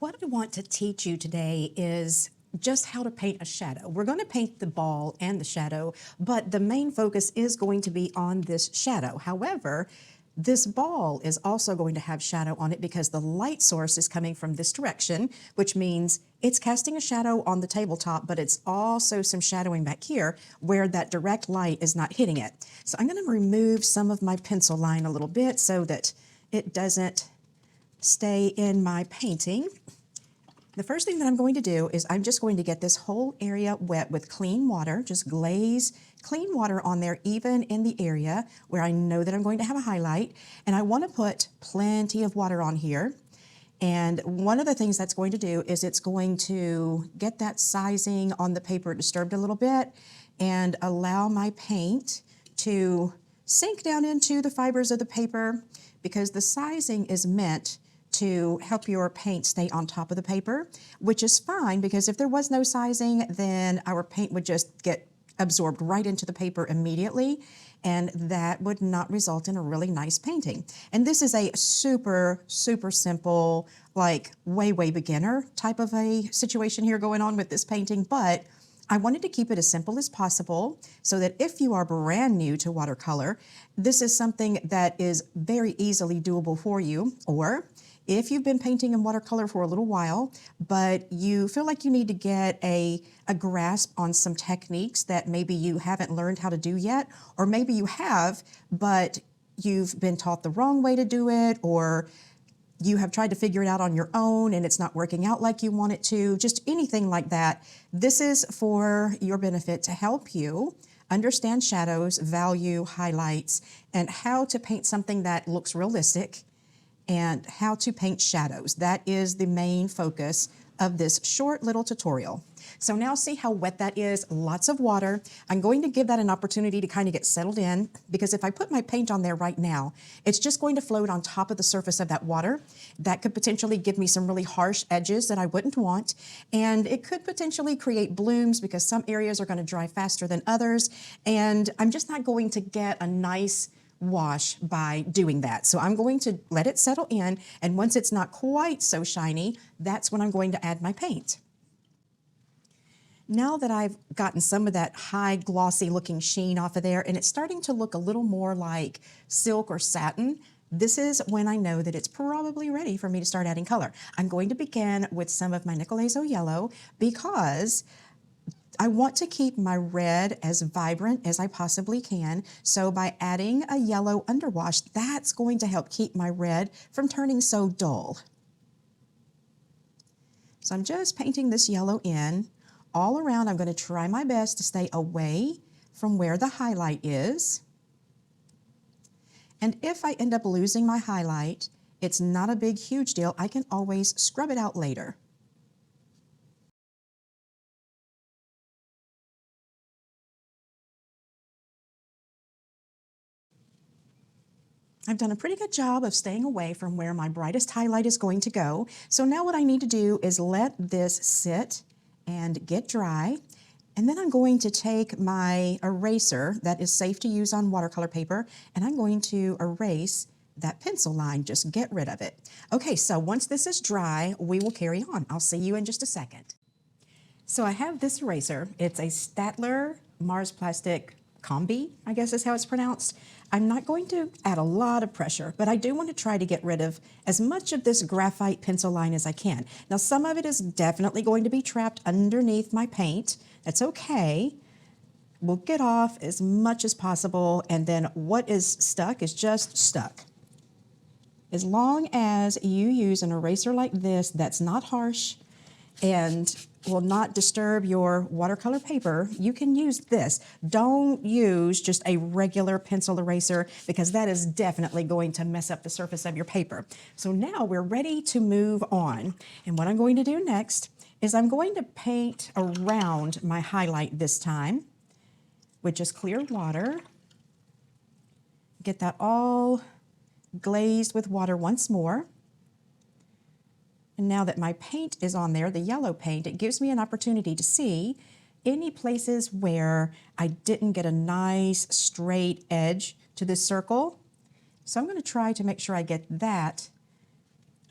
What I want to teach you today is just how to paint a shadow. We're going to paint the ball and the shadow, but the main focus is going to be on this shadow. However, this ball is also going to have shadow on it because the light source is coming from this direction, which means it's casting a shadow on the tabletop, but it's also some shadowing back here where that direct light is not hitting it. So I'm going to remove some of my pencil line a little bit so that it doesn't stay in my painting. The first thing that I'm going to do is I'm just going to get this whole area wet with clean water, just glaze clean water on there, even in the area where I know that I'm going to have a highlight. And I want to put plenty of water on here. And one of the things that's going to do is it's going to get that sizing on the paper disturbed a little bit and allow my paint to sink down into the fibers of the paper, because the sizing is meant to help your paint stay on top of the paper, which is fine because if there was no sizing, then our paint would just get absorbed right into the paper immediately, and that would not result in a really nice painting. And this is a super, super simple, like way beginner type of a situation here going on with this painting, but I wanted to keep it as simple as possible so that if you are brand new to watercolor, this is something that is very easily doable for you. Or if you've been painting in watercolor for a little while, but you feel like you need to get a grasp on some techniques that maybe you haven't learned how to do yet, or maybe you have, but you've been taught the wrong way to do it, or you have tried to figure it out on your own and it's not working out like you want it to, just anything like that. This is for your benefit to help you understand shadows, value, highlights, and how to paint something that looks realistic and how to paint shadows. That is the main focus of this short little tutorial. So now see how wet that is, lots of water. I'm going to give that an opportunity to kind of get settled in, because if I put my paint on there right now, it's just going to float on top of the surface of that water. That could potentially give me some really harsh edges that I wouldn't want, and it could potentially create blooms because some areas are going to dry faster than others, and I'm just not going to get a nice wash by doing that. So I'm going to let it settle in, and once it's not quite so shiny, that's when I'm going to add my paint. Now that I've gotten some of that high glossy looking sheen off of there and it's starting to look a little more like silk or satin, this is when I know that it's probably ready for me to start adding color. I'm going to begin with some of my Nickel Azo yellow because I want to keep my red as vibrant as I possibly can. So by adding a yellow underwash, that's going to help keep my red from turning so dull. So I'm just painting this yellow in. All around, I'm going to try my best to stay away from where the highlight is. And if I end up losing my highlight, it's not a big, huge deal. I can always scrub it out later. I've done a pretty good job of staying away from where my brightest highlight is going to go. So now what I need to do is let this sit and get dry. And then I'm going to take my eraser that is safe to use on watercolor paper, and I'm going to erase that pencil line, just get rid of it. Okay, so once this is dry, we will carry on. I'll see you in just a second. So I have this eraser. It's a Staedtler Mars Plastic Combi, I guess is how it's pronounced. I'm not going to add a lot of pressure, but I do want to try to get rid of as much of this graphite pencil line as I can. Now, some of it is definitely going to be trapped underneath my paint. That's okay. We'll get off as much as possible, and then what is stuck is just stuck. As long as you use an eraser like this that's not harsh and will not disturb your watercolor paper, you can use this. Don't use just a regular pencil eraser because that is definitely going to mess up the surface of your paper. So now we're ready to move on. And what I'm going to do next is I'm going to paint around my highlight this time with just clear water. Get that all glazed with water once more. And now that my paint is on there, the yellow paint, it gives me an opportunity to see any places where I didn't get a nice straight edge to this circle. So I'm going to try to make sure I get that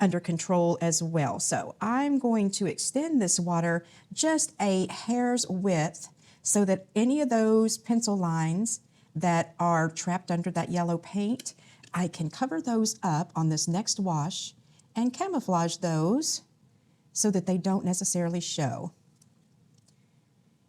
under control as well. So I'm going to extend this water just a hair's width so that any of those pencil lines that are trapped under that yellow paint, I can cover those up on this next wash and camouflage those so that they don't necessarily show.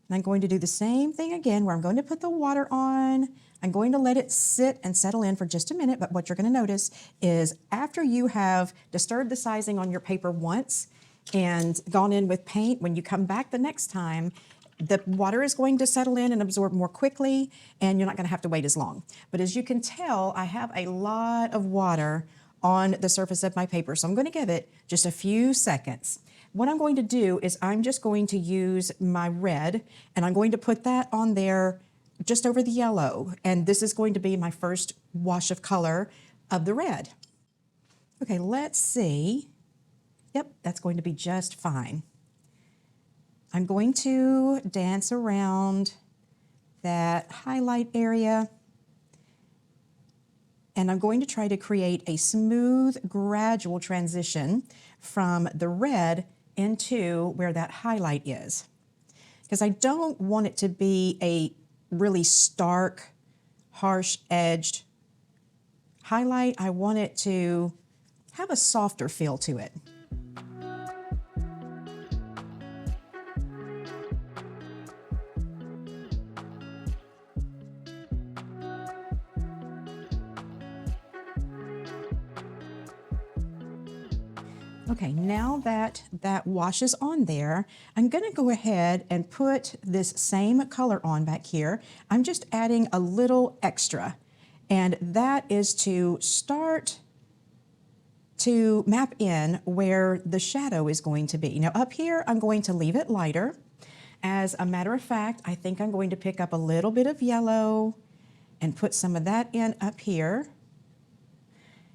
And I'm going to do the same thing again where I'm going to put the water on. I'm going to let it sit and settle in for just a minute, but what you're going to notice is after you have disturbed the sizing on your paper once and gone in with paint, when you come back the next time, the water is going to settle in and absorb more quickly, and you're not going to have to wait as long. But as you can tell, I have a lot of water on the surface of my paper, so I'm going to give it just a few seconds. What I'm going to do is I'm just going to use my red, and I'm going to put that on there just over the yellow, and this is going to be my first wash of color of the red. Okay, let's see. Yep, that's going to be just fine. I'm going to dance around that highlight area, and I'm going to try to create a smooth, gradual transition from the red into where that highlight is. Because I don't want it to be a really stark, harsh-edged highlight. I want it to have a softer feel to it. Okay, now that that wash is on there, I'm going to go ahead and put this same color on back here. I'm just adding a little extra, and that is to start to map in where the shadow is going to be. Now up here, I'm going to leave it lighter. As a matter of fact, I think I'm going to pick up a little bit of yellow and put some of that in up here.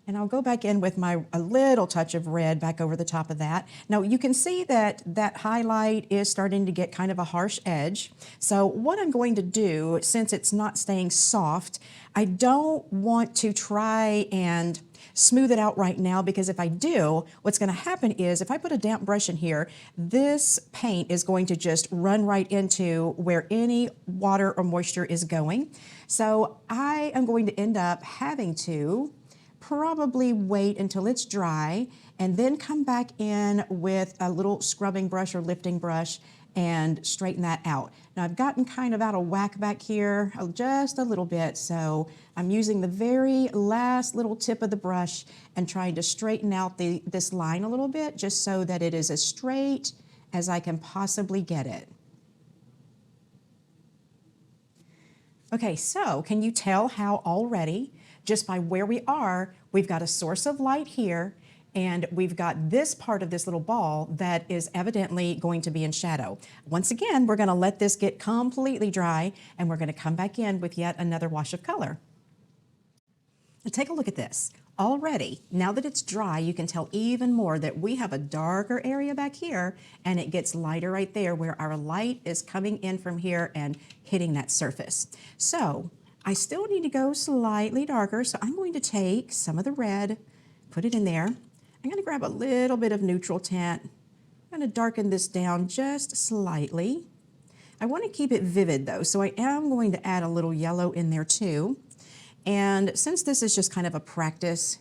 And I'll go back in with a little touch of red back over the top of that. Now you can see that that highlight is starting to get kind of a harsh edge. So what I'm going to do, since it's not staying soft, I don't want to try and smooth it out right now, because if I do, what's going to happen is if I put a damp brush in here, this paint is going to just run right into where any water or moisture is going. So I am going to end up having to probably wait until it's dry and then come back in with a little scrubbing brush or lifting brush and straighten that out. Now I've gotten kind of out of whack back here just a little bit, so I'm using the very last little tip of the brush and trying to straighten out this line a little bit just so that it is as straight as I can possibly get it. Okay, so can you tell how already, just by where we are, we've got a source of light here, and we've got this part of this little ball that is evidently going to be in shadow. Once again, we're going to let this get completely dry, and we're going to come back in with yet another wash of color. Now take a look at this. Already, now that it's dry, you can tell even more that we have a darker area back here, and it gets lighter right there where our light is coming in from here and hitting that surface. So I still need to go slightly darker, so I'm going to take some of the red, put it in there. I'm going to grab a little bit of neutral tint. I'm going to darken this down just slightly. I want to keep it vivid though, so I am going to add a little yellow in there too. And since this is just kind of a practice,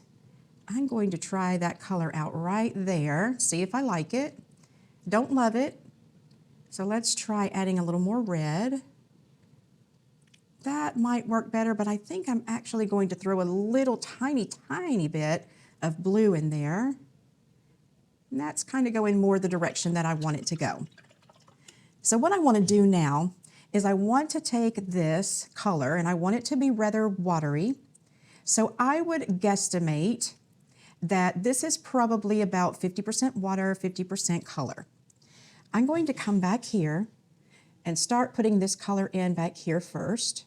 I'm going to try that color out right there, see if I like it. Don't love it, so let's try adding a little more red. That might work better, but I think I'm actually going to throw a little tiny bit of blue in there. And that's kind of going more the direction that I want it to go. So what I want to do now is I want to take this color and I want it to be rather watery. So I would guesstimate that this is probably about 50% water, 50% color. I'm going to come back here and start putting this color in back here first.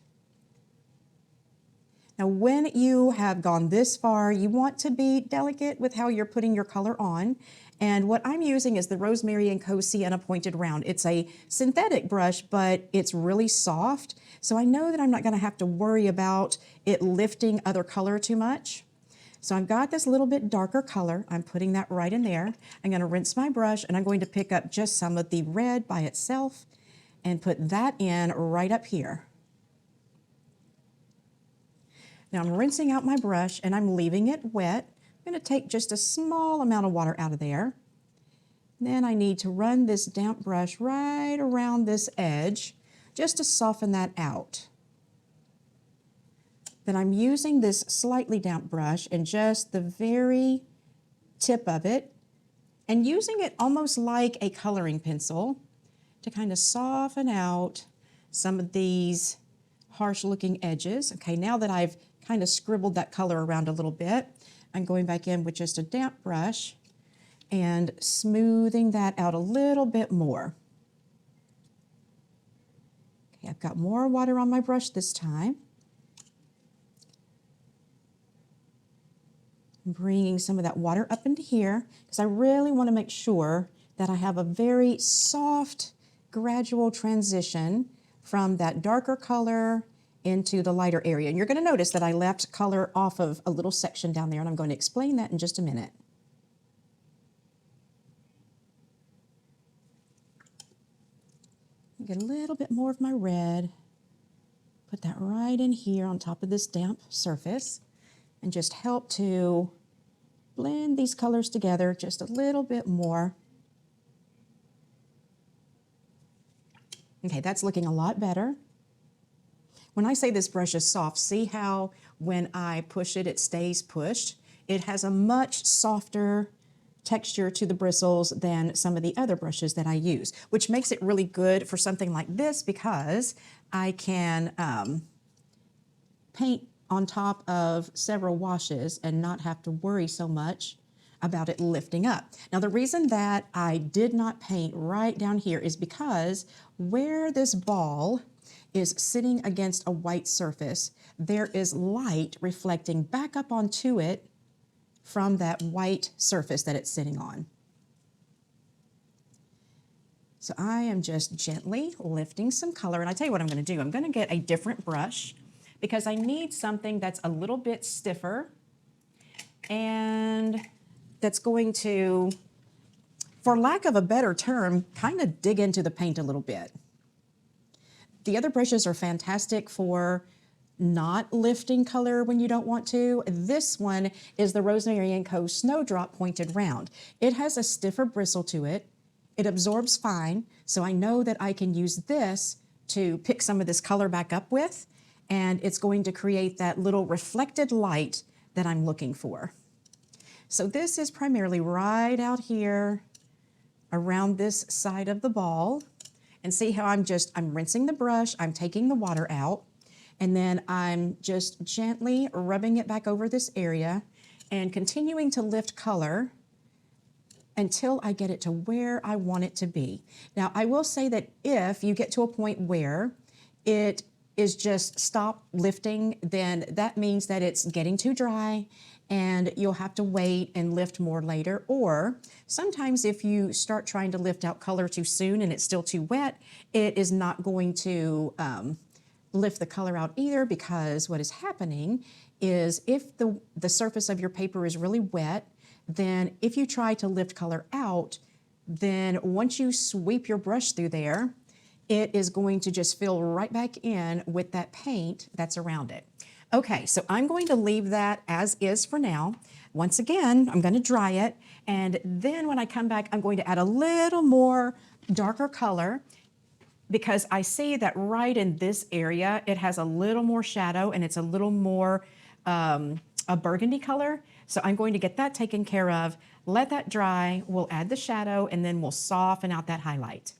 Now, when you have gone this far, you want to be delicate with how you're putting your color on. And what I'm using is the Rosemary & Co. Sienna Pointed Round. It's a synthetic brush, but it's really soft. So I know that I'm not going to have to worry about it lifting other color too much. So I've got this little bit darker color. I'm putting that right in there. I'm going to rinse my brush and I'm going to pick up just some of the red by itself and put that in right up here. Now I'm rinsing out my brush and I'm leaving it wet. I'm going to take just a small amount of water out of there. Then I need to run this damp brush right around this edge just to soften that out. Then I'm using this slightly damp brush and just the very tip of it and using it almost like a coloring pencil to kind of soften out some of these harsh looking edges. Okay, now that I've kind of scribbled that color around a little bit, I'm going back in with just a damp brush and smoothing that out a little bit more. Okay, I've got more water on my brush this time. I'm bringing some of that water up into here because I really want to make sure that I have a very soft, gradual transition from that darker color into the lighter area. And you're going to notice that I left color off of a little section down there, and I'm going to explain that in just a minute. Get a little bit more of my red, put that right in here on top of this damp surface, and just help to blend these colors together just a little bit more. Okay, that's looking a lot better. When I say this brush is soft, see how when I push it, it stays pushed? It has a much softer texture to the bristles than some of the other brushes that I use, which makes it really good for something like this because I can paint on top of several washes and not have to worry so much about it lifting up. Now the reason that I did not paint right down here is because where this ball is sitting against a white surface, there is light reflecting back up onto it from that white surface that it's sitting on. So I am just gently lifting some color, and I tell you what I'm going to do. I'm going to get a different brush because I need something that's a little bit stiffer and that's going to, for lack of a better term, kind of dig into the paint a little bit. The other brushes are fantastic for not lifting color when you don't want to. This one is the Rosemary & Co. Snowdrop Pointed Round. It has a stiffer bristle to it. It absorbs fine, so I know that I can use this to pick some of this color back up with, and it's going to create that little reflected light that I'm looking for. So this is primarily right out here around this side of the ball. And see how I'm rinsing the brush, I'm taking the water out, and then I'm just gently rubbing it back over this area and continuing to lift color until I get it to where I want it to be. Now, I will say that if you get to a point where it is just stop lifting, then that means that it's getting too dry and you'll have to wait and lift more later. Or sometimes if you start trying to lift out color too soon and it's still too wet, it is not going to lift the color out either, because what is happening is if the surface of your paper is really wet, then if you try to lift color out, then once you sweep your brush through there, it is going to just fill right back in with that paint that's around it. Okay, so I'm going to leave that as is for now. Once again, I'm going to dry it, and then when I come back, I'm going to add a little more darker color because I see that right in this area, it has a little more shadow and it's a little more a burgundy color. So I'm going to get that taken care of, let that dry, we'll add the shadow, and then we'll soften out that highlight.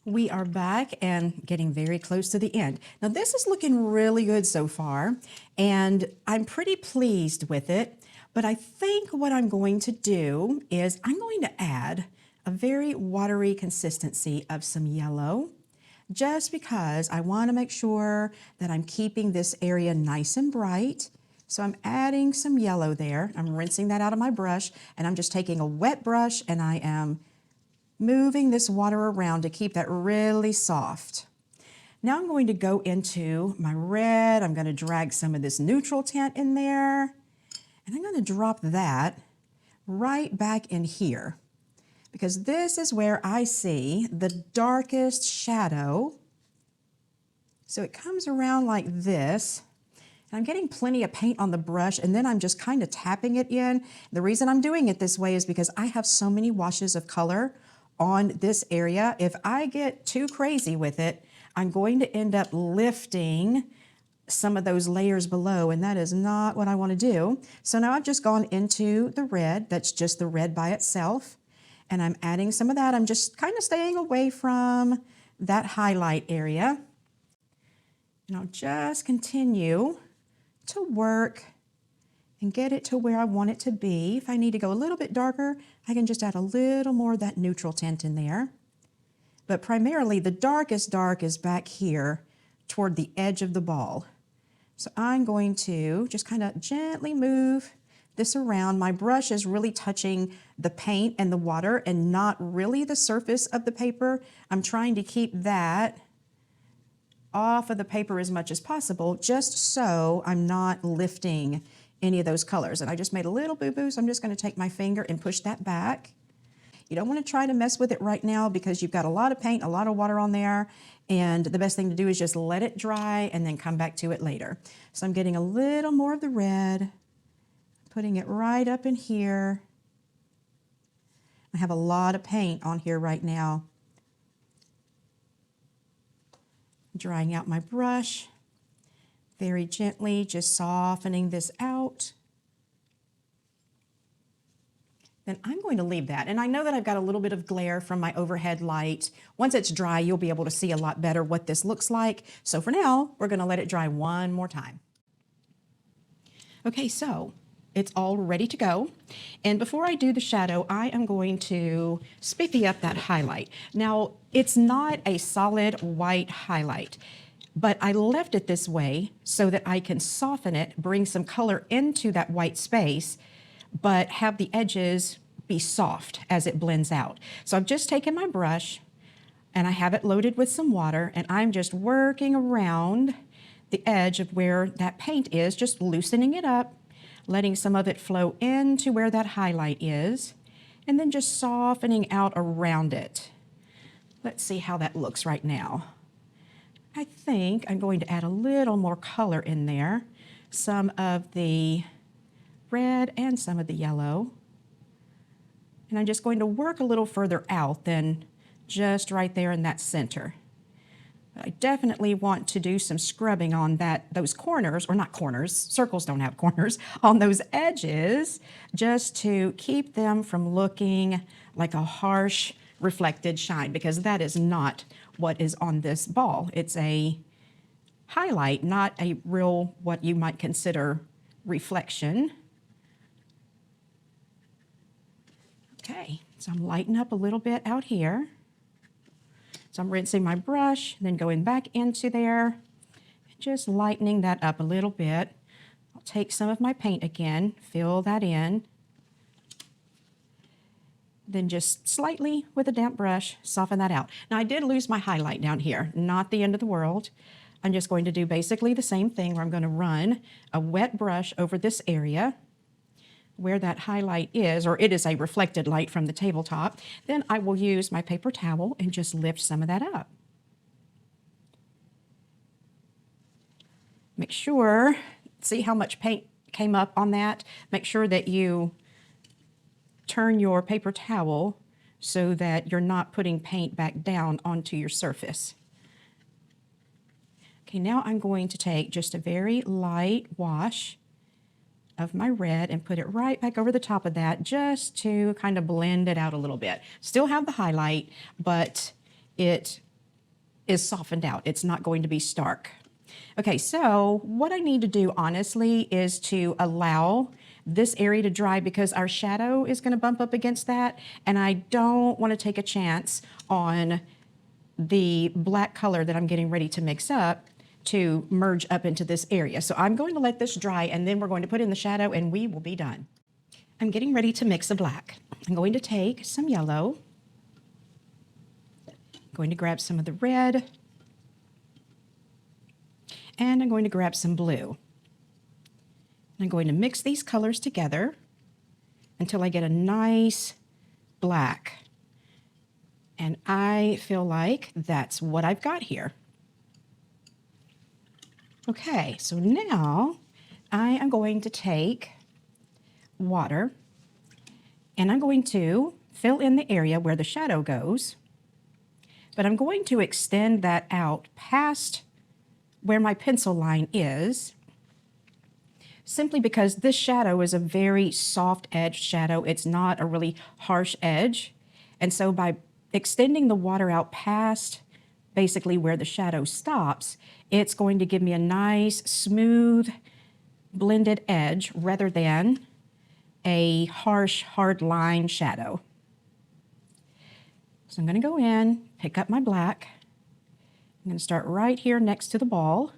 We are back and getting very close to the end. Now this is looking really good so far, and I'm pretty pleased with it, but I think what I'm going to do is I'm going to add a very watery consistency of some yellow, just because I want to make sure that I'm keeping this area nice and bright. So I'm adding some yellow there. I'm rinsing that out of my brush, and I'm just taking a wet brush and I am moving this water around to keep that really soft. Now I'm going to go into my red. I'm going to drag some of this neutral tint in there, and I'm going to drop that right back in here, because this is where I see the darkest shadow. So it comes around like this. And I'm getting plenty of paint on the brush, and then I'm just kind of tapping it in. The reason I'm doing it this way is because I have so many washes of color on this area. If I get too crazy with it, I'm going to end up lifting some of those layers below, and that is not what I want to do. So now I've just gone into the red. That's just the red by itself. And I'm adding some of that. I'm just kind of staying away from that highlight area. And I'll just continue to work and get it to where I want it to be. If I need to go a little bit darker, I can just add a little more of that neutral tint in there. But primarily the darkest dark is back here toward the edge of the ball. So I'm going to just kind of gently move this around. My brush is really touching the paint and the water and not really the surface of the paper. I'm trying to keep that off of the paper as much as possible, just so I'm not lifting any of those colors. And I just made a little boo-boo, so I'm just going to take my finger and push that back. You don't want to try to mess with it right now because you've got a lot of paint, a lot of water on there, and the best thing to do is just let it dry and then come back to it later. So I'm getting a little more of the red, putting it right up in here. I have a lot of paint on here right now. Drying out my brush, very gently, just softening this out. Then I'm going to leave that. And I know that I've got a little bit of glare from my overhead light. Once it's dry, you'll be able to see a lot better what this looks like. So for now, we're going to let it dry one more time. Okay, so it's all ready to go. And before I do the shadow, I am going to spiffy up that highlight. Now, it's not a solid white highlight, but I left it this way so that I can soften it, bring some color into that white space, but have the edges be soft as it blends out. So I've just taken my brush and I have it loaded with some water, and I'm just working around the edge of where that paint is, just loosening it up, letting some of it flow into where that highlight is, and then just softening out around it. Let's see how that looks right now. I think I'm going to add a little more color in there, some of the red and some of the yellow. And I'm just going to work a little further out than just right there in that center. I definitely want to do some scrubbing on those corners, or not corners, circles don't have corners, on those edges, just to keep them from looking like a harsh reflected shine, because that is not what is on this ball. It's a highlight, not a real, what you might consider reflection. Okay, so I'm lightening up a little bit out here. So I'm rinsing my brush, then going back into there, just lightening that up a little bit. I'll take some of my paint again, fill that in, then just slightly with a damp brush, soften that out. Now I did lose my highlight down here, not the end of the world. I'm just going to do basically the same thing where I'm going to run a wet brush over this area where that highlight is, or it is a reflected light from the tabletop. Then I will use my paper towel and just lift some of that up. Make sure, see how much paint came up on that? Make sure that you turn your paper towel so that you're not putting paint back down onto your surface. Okay, now I'm going to take just a very light wash of my red and put it right back over the top of that, just to kind of blend it out a little bit. Still have the highlight, but it is softened out. It's not going to be stark. Okay, so what I need to do, honestly, is to allow this area to dry, because our shadow is going to bump up against that, and I don't want to take a chance on the black color that I'm getting ready to mix up to merge up into this area. So I'm going to let this dry, and then we're going to put in the shadow and we will be done. I'm getting ready to mix a black. I'm going to take some yellow. I'm going to grab some of the red. And I'm going to grab some blue. I'm going to mix these colors together until I get a nice black. And I feel like that's what I've got here. Okay, so now I am going to take water and I'm going to fill in the area where the shadow goes, but I'm going to extend that out past where my pencil line is, simply because this shadow is a very soft edged shadow. It's not a really harsh edge. And so by extending the water out past basically where the shadow stops, it's going to give me a nice, smooth, blended edge rather than a harsh, hard line shadow. So I'm going to go in, pick up my black. I'm going to start right here next to the ball.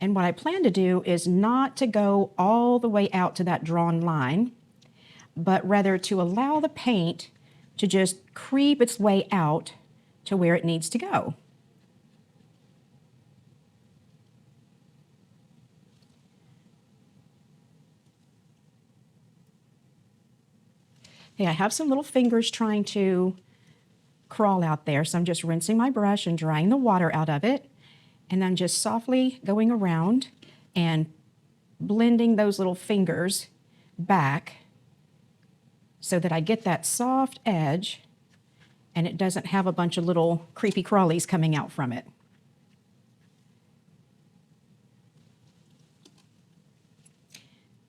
And what I plan to do is not to go all the way out to that drawn line, but rather to allow the paint to just creep its way out to where it needs to go. Okay, I have some little fingers trying to crawl out there, so I'm just rinsing my brush and drying the water out of it. And I'm just softly going around and blending those little fingers back so that I get that soft edge and it doesn't have a bunch of little creepy crawlies coming out from it.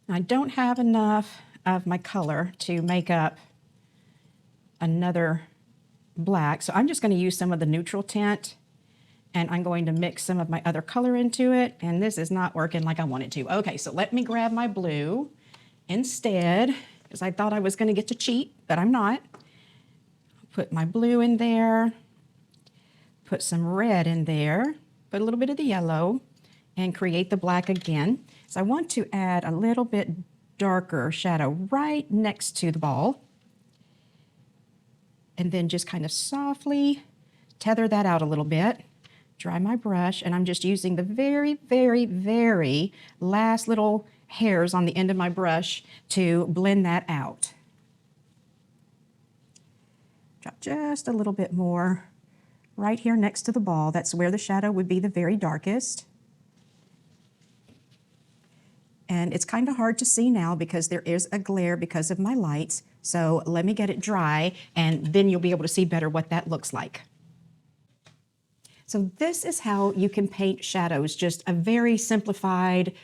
I don't have enough of my color to make up another black, so I'm just going to use some of the neutral tint, and I'm going to mix some of my other color into it, and this is not working like I wanted to. Okay, so let me grab my blue instead, because I thought I was going to get to cheat, but I'm not. Put my blue in there, put some red in there, put a little bit of the yellow, and create the black again. So I want to add a little bit darker shadow right next to the ball, and then just kind of softly tether that out a little bit. Dry my brush, and I'm just using the very, very, very last little hairs on the end of my brush to blend that out. Drop just a little bit more right here next to the ball. That's where the shadow would be the very darkest. And it's kind of hard to see now because there is a glare because of my lights. So let me get it dry, and then you'll be able to see better what that looks like. So this is how you can paint shadows, just a very simplified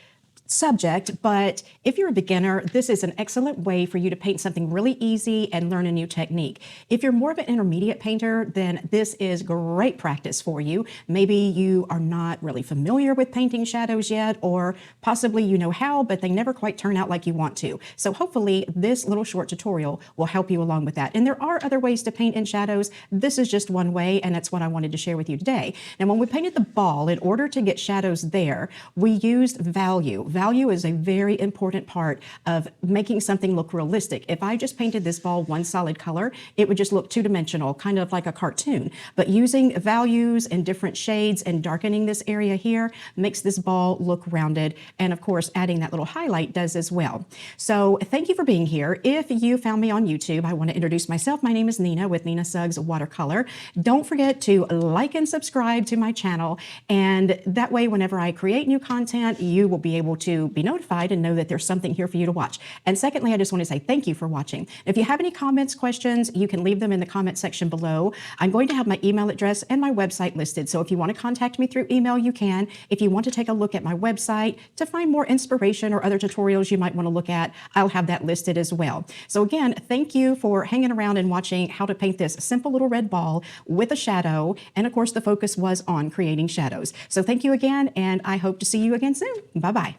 subject, but if you're a beginner, this is an excellent way for you to paint something really easy and learn a new technique. If you're more of an intermediate painter, then this is great practice for you. Maybe you are not really familiar with painting shadows yet, or possibly you know how, but they never quite turn out like you want to. So hopefully this little short tutorial will help you along with that. And there are other ways to paint in shadows. This is just one way, and that's what I wanted to share with you today. Now, when we painted the ball, in order to get shadows there, we used value. Value is a very important part of making something look realistic. If I just painted this ball one solid color, it would just look two-dimensional, kind of like a cartoon. But using values and different shades and darkening this area here makes this ball look rounded. And of course, adding that little highlight does as well. So thank you for being here. If you found me on YouTube, I want to introduce myself. My name is Nina with Nina Suggs Watercolor. Don't forget to like and subscribe to my channel. And that way, whenever I create new content, you will be able to be notified and know that there's something here for you to watch. And secondly, I just want to say thank you for watching. If you have any comments, questions, you can leave them in the comment section below. I'm going to have my email address and my website listed. So if you want to contact me through email, you can. If you want to take a look at my website to find more inspiration or other tutorials you might want to look at, I'll have that listed as well. So again, thank you for hanging around and watching how to paint this simple little red ball with a shadow. And of course, the focus was on creating shadows. So thank you again, and I hope to see you again soon. Bye-bye.